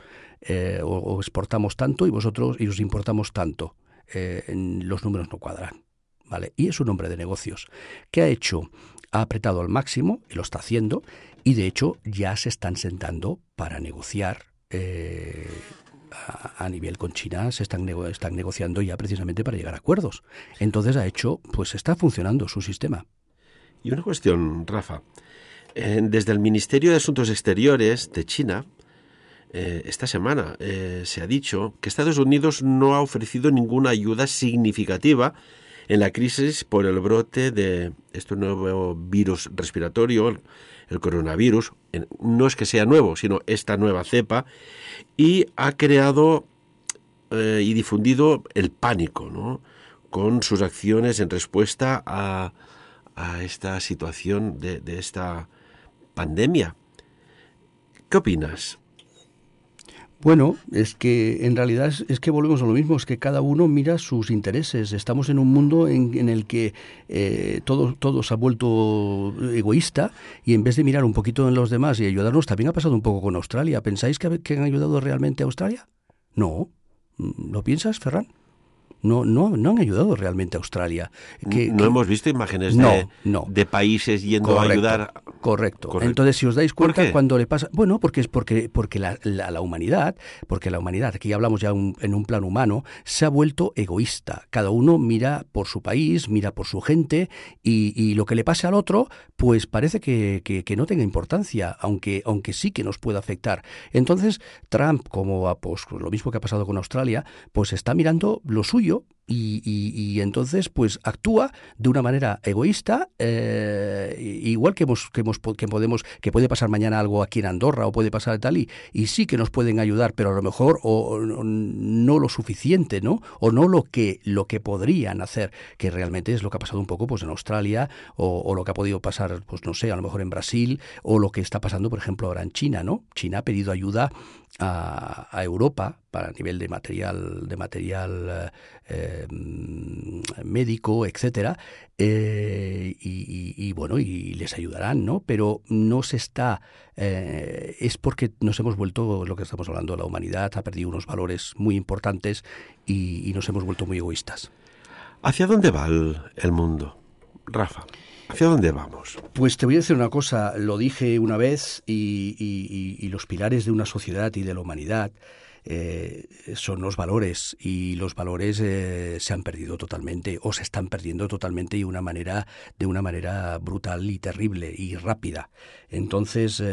Speaker 2: o exportamos tanto y os importamos tanto. Los números no cuadran, ¿vale? Y es un hombre de negocios. ¿Qué ha hecho? Ha apretado al máximo, y lo está haciendo, y de hecho ya se están sentando para negociar a nivel con China, están negociando ya precisamente para llegar a acuerdos. Entonces pues está funcionando su sistema.
Speaker 1: Y una cuestión, Rafa. Desde el Ministerio de Asuntos Exteriores de China, esta semana se ha dicho que Estados Unidos no ha ofrecido ninguna ayuda significativa en la crisis por el brote de este nuevo virus respiratorio, el coronavirus. No es que sea nuevo, sino esta nueva cepa, y ha creado y difundido el pánico, ¿no?, con sus acciones en respuesta a esta situación de esta pandemia. ¿Qué opinas?
Speaker 2: Bueno, es que en realidad es que volvemos a lo mismo, es que cada uno mira sus intereses. Estamos en un mundo en el que todo se ha vuelto egoísta y en vez de mirar un poquito en los demás y ayudarnos, también ha pasado un poco con Australia. ¿Pensáis que han ayudado realmente a Australia? No. ¿Lo piensas, Ferran? no han ayudado realmente a Australia.
Speaker 1: No hemos visto imágenes de países yendo a ayudar.
Speaker 2: Correcto. Entonces, si os dais cuenta,
Speaker 1: ¿Por qué?
Speaker 2: cuando le pasa... Bueno, porque la humanidad, aquí ya hablamos ya en un plano humano, se ha vuelto egoísta. Cada uno mira por su país, mira por su gente, y lo que le pase al otro, pues parece que no tenga importancia, aunque sí que nos pueda afectar. Entonces, Trump, como pues, lo mismo que ha pasado con Australia, pues está mirando lo suyo, y entonces pues actúa de una manera egoísta, igual que puede pasar mañana algo aquí en Andorra o puede pasar tal, y sí que nos pueden ayudar, pero a lo mejor o no lo suficiente, ¿no? O no lo que podrían hacer, que realmente es lo que ha pasado un poco pues en Australia, o lo que ha podido pasar, pues no sé, a lo mejor en Brasil, o lo que está pasando, por ejemplo, ahora en China, ¿no? China ha pedido ayuda a Europa para nivel de material médico, etcétera, y bueno, y les ayudarán, ¿no? Pero no se está... es porque nos hemos vuelto, lo que estamos hablando, la humanidad ha perdido unos valores muy importantes y nos hemos vuelto muy egoístas.
Speaker 1: ¿Hacia dónde va el mundo, Rafa? ¿Hacia dónde vamos?
Speaker 2: Pues te voy a decir una cosa, lo dije una vez, y los pilares de una sociedad y de la humanidad son los valores, y los valores se han perdido totalmente, o se están perdiendo totalmente, y de una manera brutal y terrible y rápida. Entonces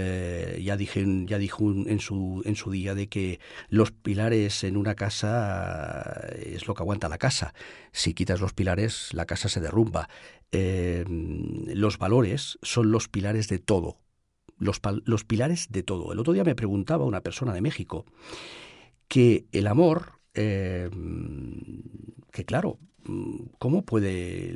Speaker 2: ya dijo en su día de que los pilares en una casa es lo que aguanta la casa. Si quitas los pilares, la casa se derrumba. Los valores son los pilares de todo. Los pilares de todo. El otro día me preguntaba una persona de México que el amor, que claro, ¿cómo puede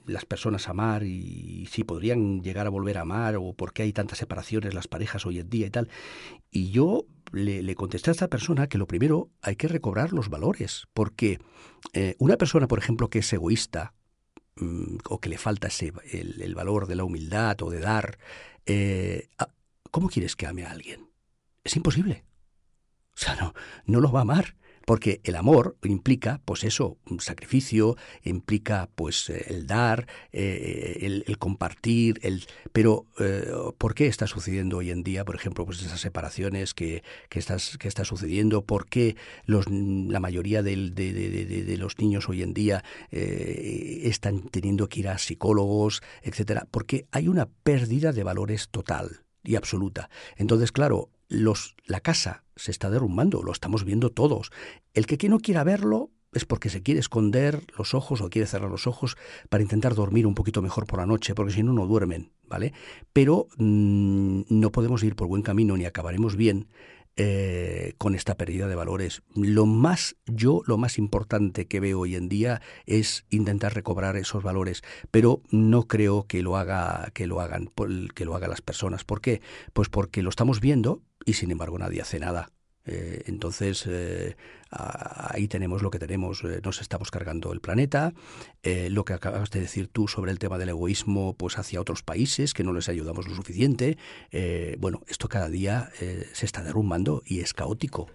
Speaker 2: las personas amar, y si podrían llegar a volver a amar, o por qué hay tantas separaciones las parejas hoy en día y tal? Y yo le contesté a esta persona que lo primero hay que recobrar los valores, porque una persona, por ejemplo, que es egoísta, o que le falta el valor de la humildad o de dar, ¿cómo quieres que ame a alguien? Es imposible. O sea, no lo va a amar, porque el amor implica, pues eso, un sacrificio, implica pues el dar, el compartir, pero ¿por qué está sucediendo hoy en día, por ejemplo, pues esas separaciones que está sucediendo? ¿Por qué la mayoría de los niños hoy en día están teniendo que ir a psicólogos, etcétera? Porque hay una pérdida de valores total y absoluta. Entonces, claro, la casa se está derrumbando, lo estamos viendo todos. El que no quiera verlo es porque se quiere esconder los ojos o quiere cerrar los ojos para intentar dormir un poquito mejor por la noche, porque si no, no duermen, ¿vale? Pero no podemos ir por buen camino ni acabaremos bien con esta pérdida de valores. Lo más importante que veo hoy en día es intentar recobrar esos valores, pero no creo que lo hagan las personas. ¿Por qué? Pues porque lo estamos viendo y sin embargo nadie hace nada. Entonces ahí tenemos lo que tenemos. Nos estamos cargando el planeta. Lo que acabas de decir tú sobre el tema del egoísmo, pues hacia otros países que no les ayudamos lo suficiente. Bueno, esto cada día se está derrumbando y es caótico.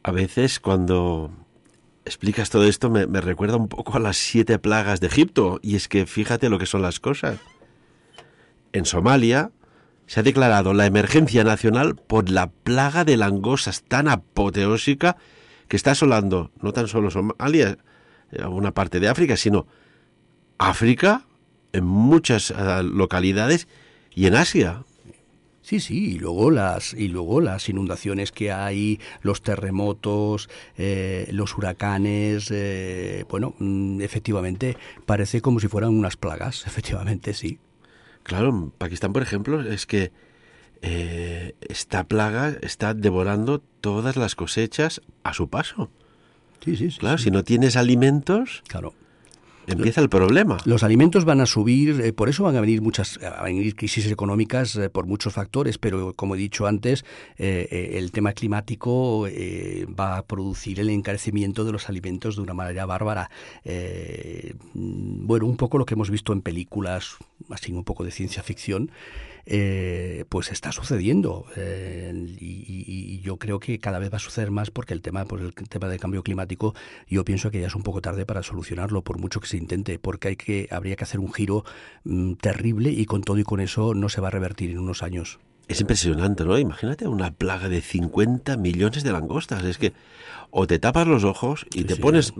Speaker 1: A veces cuando explicas todo esto me recuerda un poco a las 7 plagas de Egipto, y es que fíjate lo que son las cosas. En Somalia se ha declarado la emergencia nacional por la plaga de langostas tan apoteósica que está asolando no tan solo Somalia, una parte de África, sino África, en muchas localidades, y en Asia.
Speaker 2: Sí, y luego las inundaciones que hay, los terremotos, los huracanes, bueno, efectivamente parece como si fueran unas plagas, efectivamente sí.
Speaker 1: Claro, en Pakistán, por ejemplo, es que esta plaga está devorando todas las cosechas a su paso.
Speaker 2: Sí.
Speaker 1: Claro, si no tienes alimentos,
Speaker 2: claro,
Speaker 1: empieza el problema.
Speaker 2: Los alimentos van a subir, por eso van a venir crisis económicas por muchos factores, pero como he dicho antes, el tema climático va a producir el encarecimiento de los alimentos de una manera bárbara. Bueno, un poco lo que hemos visto en películas, así un poco de ciencia ficción, pues está sucediendo. Y yo creo que cada vez va a suceder más porque el tema del cambio climático, yo pienso que ya es un poco tarde para solucionarlo, por mucho que se intente, porque habría que hacer un giro terrible, y con todo y con eso no se va a revertir en unos años.
Speaker 1: Es impresionante, ¿no? Imagínate una plaga de 50 millones de langostas. Es que o te tapas los ojos y te pones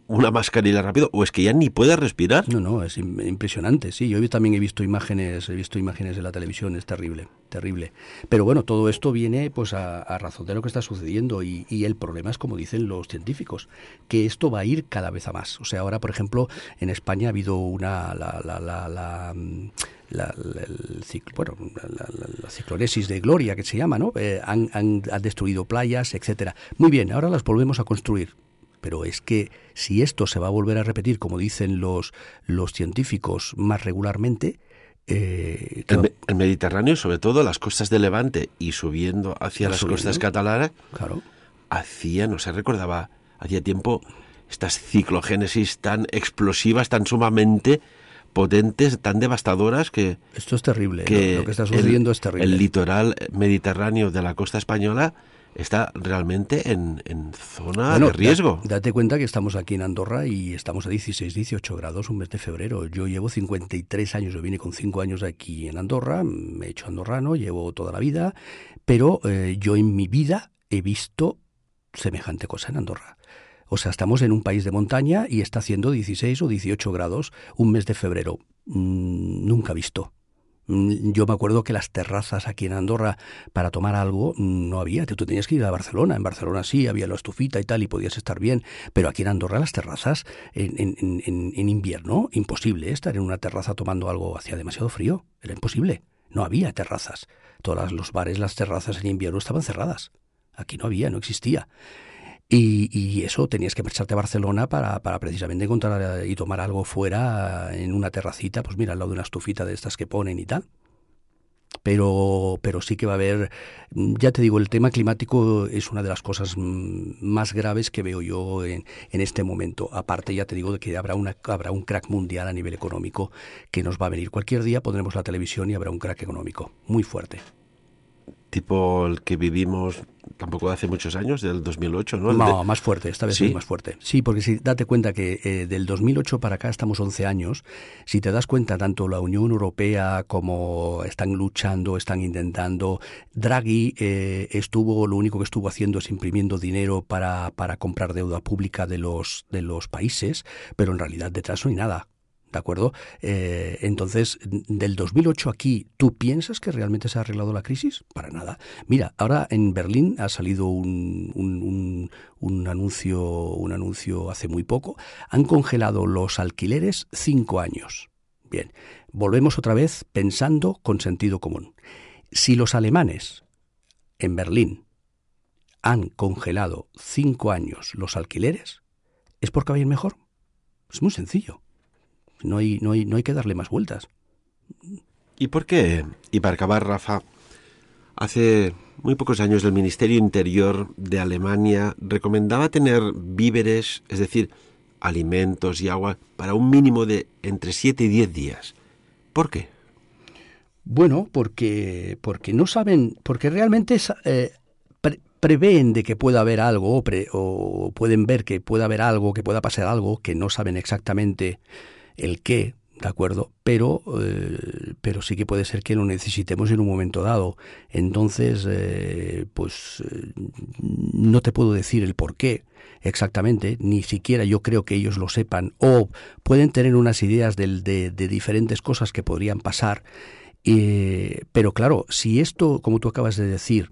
Speaker 1: una mascarilla rápido, o es que ya ni puedes respirar.
Speaker 2: No, es impresionante, sí. Yo también he visto imágenes en la televisión, es terrible, terrible. Pero bueno, todo esto viene pues a razón de lo que está sucediendo, y el problema es, como dicen los científicos, que esto va a ir cada vez a más. O sea, ahora, por ejemplo, en España ha habido la ciclonesis de Gloria, que se llama, ¿no? Han destruido playas, etcétera. Muy bien, ahora las volvemos a construir. Pero es que si esto se va a volver a repetir, como dicen los científicos, más regularmente...
Speaker 1: claro, el Mediterráneo, sobre todo las costas de Levante y subiendo hacia las costas catalanas,
Speaker 2: claro,
Speaker 1: no se recordaba, hacía tiempo, estas ciclogénesis tan explosivas, tan sumamente potentes, tan devastadoras que...
Speaker 2: Esto es terrible, lo que está sucediendo es terrible.
Speaker 1: El litoral mediterráneo de la costa española está realmente en zona de riesgo.
Speaker 2: Date cuenta que estamos aquí en Andorra y estamos a 16, 18 grados un mes de febrero. Yo llevo 53 años, yo vine con 5 años aquí en Andorra, me he hecho andorrano, llevo toda la vida, pero yo en mi vida he visto semejante cosa en Andorra. O sea, estamos en un país de montaña y está haciendo 16 o 18 grados un mes de febrero. Nunca visto. Yo me acuerdo que las terrazas aquí en Andorra para tomar algo no había. Tú tenías que ir a Barcelona. En Barcelona sí, había la estufita y tal y podías estar bien. Pero aquí en Andorra las terrazas en invierno, imposible estar en una terraza tomando algo, hacía demasiado frío. Era imposible. No había terrazas. Todos los bares, las terrazas en invierno estaban cerradas. Aquí no había, no existía. Y eso, tenías que marcharte a Barcelona para precisamente encontrar y tomar algo fuera en una terracita, pues mira, al lado de una estufita de estas que ponen y tal. Pero sí que va a haber, ya te digo, el tema climático es una de las cosas más graves que veo yo en este momento. Aparte, ya te digo, de que habrá un crack mundial a nivel económico que nos va a venir. Cualquier día pondremos la televisión y habrá un crack económico muy fuerte.
Speaker 1: Tipo el que vivimos tampoco hace muchos años, del 2008, ¿no?
Speaker 2: No, más fuerte, esta vez
Speaker 1: ¿Sí?
Speaker 2: Es más fuerte. Sí, porque si date cuenta que del 2008 para acá estamos 11 años, si te das cuenta, tanto la Unión Europea como están luchando, están intentando. Draghi lo único que estuvo haciendo es imprimiendo dinero para comprar deuda pública de los países, pero en realidad detrás no hay nada. ¿De acuerdo? Entonces, del 2008 aquí, ¿tú piensas que realmente se ha arreglado la crisis? Para nada. Mira, ahora en Berlín ha salido un anuncio hace muy poco. Han congelado los alquileres 5 años. Bien, volvemos otra vez pensando con sentido común. Si los alemanes en Berlín han congelado 5 años los alquileres, ¿es porque va a ir mejor? Es muy sencillo. No hay que darle más vueltas.
Speaker 1: ¿Y por qué? Y para acabar, Rafa, hace muy pocos años el Ministerio Interior de Alemania recomendaba tener víveres, es decir, alimentos y agua, para un mínimo de entre 7 y 10 días. ¿Por qué?
Speaker 2: Bueno, porque no saben, porque realmente prevén de que pueda haber algo, o pueden ver que pueda haber algo, que pueda pasar algo, que no saben exactamente el qué, ¿de acuerdo? Pero sí que puede ser que lo necesitemos en un momento dado. Entonces, no te puedo decir el por qué exactamente, ni siquiera yo creo que ellos lo sepan, o pueden tener unas ideas de diferentes cosas que podrían pasar. Pero claro, si esto, como tú acabas de decir,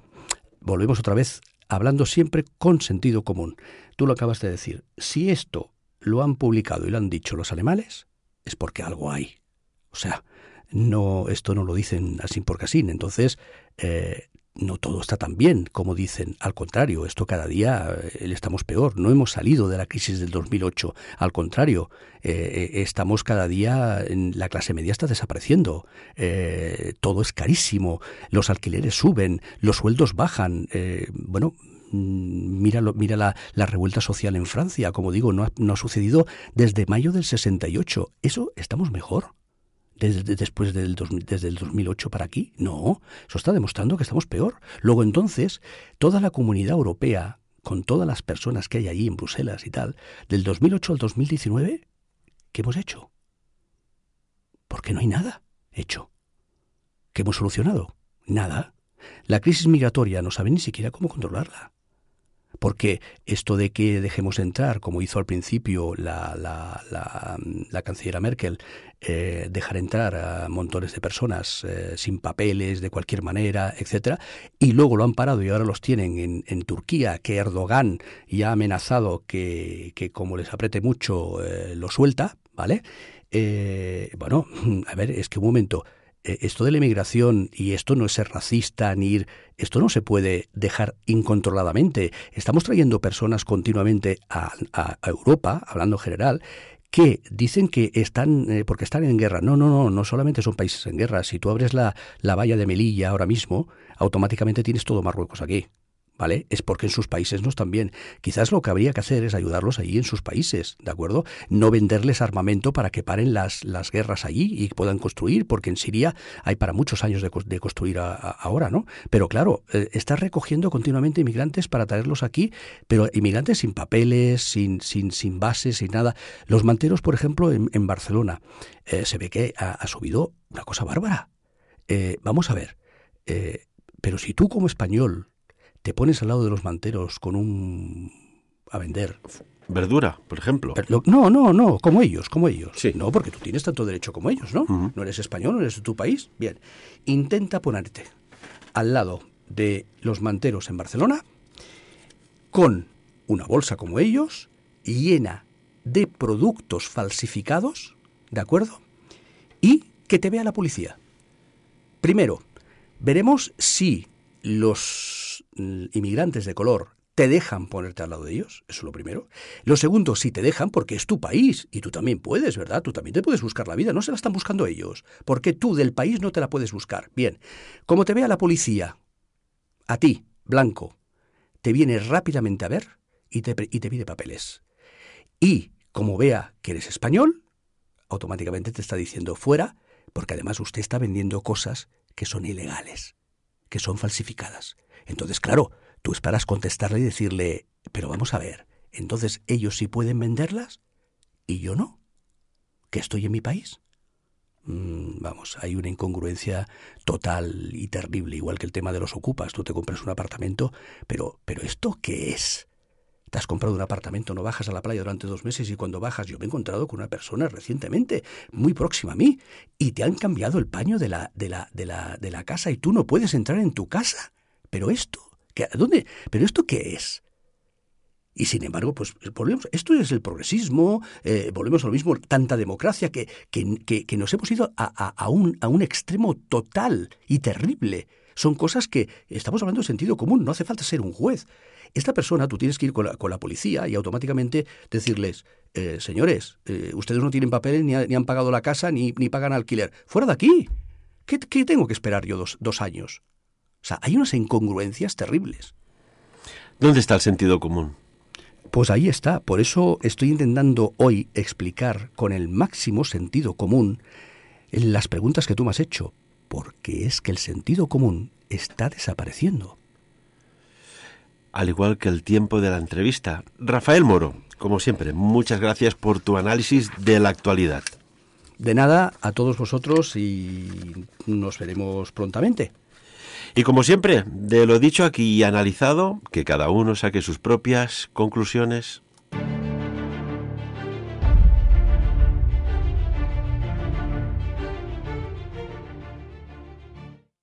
Speaker 2: volvemos otra vez hablando siempre con sentido común. Tú lo acabas de decir. Si esto lo han publicado y lo han dicho los alemanes, es porque algo hay. O sea, esto no lo dicen así porque así. Entonces, no todo está tan bien como dicen. Al contrario, esto cada día estamos peor. No hemos salido de la crisis del 2008. Al contrario, estamos cada día, la clase media está desapareciendo. Todo es carísimo. Los alquileres suben, los sueldos bajan. Mira la revuelta social en Francia. Como digo, no ha sucedido desde mayo del 68. Eso estamos mejor. desde el 2008 para aquí. No, eso está demostrando que estamos peor. Luego entonces, toda la Comunidad Europea, con todas las personas que hay allí en Bruselas y tal, del 2008 al 2019, ¿qué hemos hecho? Porque no hay nada hecho. ¿Qué hemos solucionado? Nada. La crisis migratoria no saben ni siquiera cómo controlarla. Porque esto de que dejemos entrar, como hizo al principio la canciller Merkel, dejar entrar a montones de personas sin papeles, de cualquier manera, etcétera, y luego lo han parado y ahora los tienen en Turquía, que Erdogan ya ha amenazado que como les apriete mucho lo suelta, ¿vale? Bueno, a ver, es que un momento... Esto de la inmigración, y esto no es ser racista ni ir, esto no se puede dejar incontroladamente. Estamos trayendo personas continuamente a Europa, hablando en general, que dicen que están porque están en guerra. No solamente son países en guerra. Si tú abres la valla de Melilla ahora mismo, automáticamente tienes todo Marruecos aquí. ¿Vale? Es porque en sus países no están bien. Quizás lo que habría que hacer es ayudarlos allí en sus países, ¿de acuerdo? No venderles armamento para que paren las guerras allí y puedan construir, porque en Siria hay para muchos años de construir ahora, ¿no? Pero claro, estás recogiendo continuamente inmigrantes para traerlos aquí, pero inmigrantes sin papeles, sin bases, sin nada. Los manteros, por ejemplo, en Barcelona, se ve que ha subido una cosa bárbara. Vamos a ver, pero si tú como español te pones al lado de los manteros a vender
Speaker 1: verdura, por ejemplo.
Speaker 2: No, como ellos.
Speaker 1: Sí.
Speaker 2: No, porque tú tienes tanto derecho como ellos, ¿no?
Speaker 1: Uh-huh.
Speaker 2: No eres español, no eres de tu país. Bien, intenta ponerte al lado de los manteros en Barcelona con una bolsa como ellos, llena de productos falsificados, ¿de acuerdo? Y que te vea la policía. Primero, veremos si los inmigrantes de color te dejan ponerte al lado de ellos, eso es lo primero. Lo segundo, si te dejan, porque es tu país, y tú también puedes, ¿verdad? Tú también te puedes buscar la vida, no se la están buscando ellos, porque tú del país no te la puedes buscar. Bien, como te vea la policía, a ti, blanco, te viene rápidamente a ver y te pide papeles. Y como vea que eres español, automáticamente te está diciendo fuera, porque además usted está vendiendo cosas que son ilegales, que son falsificadas. Entonces, claro, tú esperas contestarle y decirle, pero vamos a ver, entonces ellos sí pueden venderlas y yo no, que estoy en mi país. Vamos, hay una incongruencia total y terrible, igual que el tema de los ocupas. Tú te compras un apartamento, pero ¿esto qué es? Te has comprado un apartamento, no bajas a la playa durante 2 meses y cuando bajas, yo me he encontrado con una persona recientemente, muy próxima a mí, y te han cambiado el paño de la casa y tú no puedes entrar en tu casa. ¿Pero esto? ¿Dónde? ¿Pero esto qué es? Y sin embargo, pues volvemos, esto es el progresismo, volvemos a lo mismo, tanta democracia que nos hemos ido a un extremo total y terrible. Son cosas que estamos hablando de sentido común, no hace falta ser un juez. Esta persona, tú tienes que ir con la policía y automáticamente decirles, señores, ustedes no tienen papeles, ni han pagado la casa, ni pagan alquiler. ¡Fuera de aquí! ¿Qué tengo que esperar yo dos años? O sea, hay unas incongruencias terribles.
Speaker 1: ¿Dónde está el sentido común?
Speaker 2: Pues ahí está. Por eso estoy intentando hoy explicar con el máximo sentido común las preguntas que tú me has hecho. Porque es que el sentido común está desapareciendo.
Speaker 1: Al igual que el tiempo de la entrevista. Rafael Moro, como siempre, muchas gracias por tu análisis de la actualidad.
Speaker 2: De nada, a todos vosotros y nos veremos prontamente.
Speaker 1: Y como siempre, de lo dicho aquí y analizado, que cada uno saque sus propias conclusiones.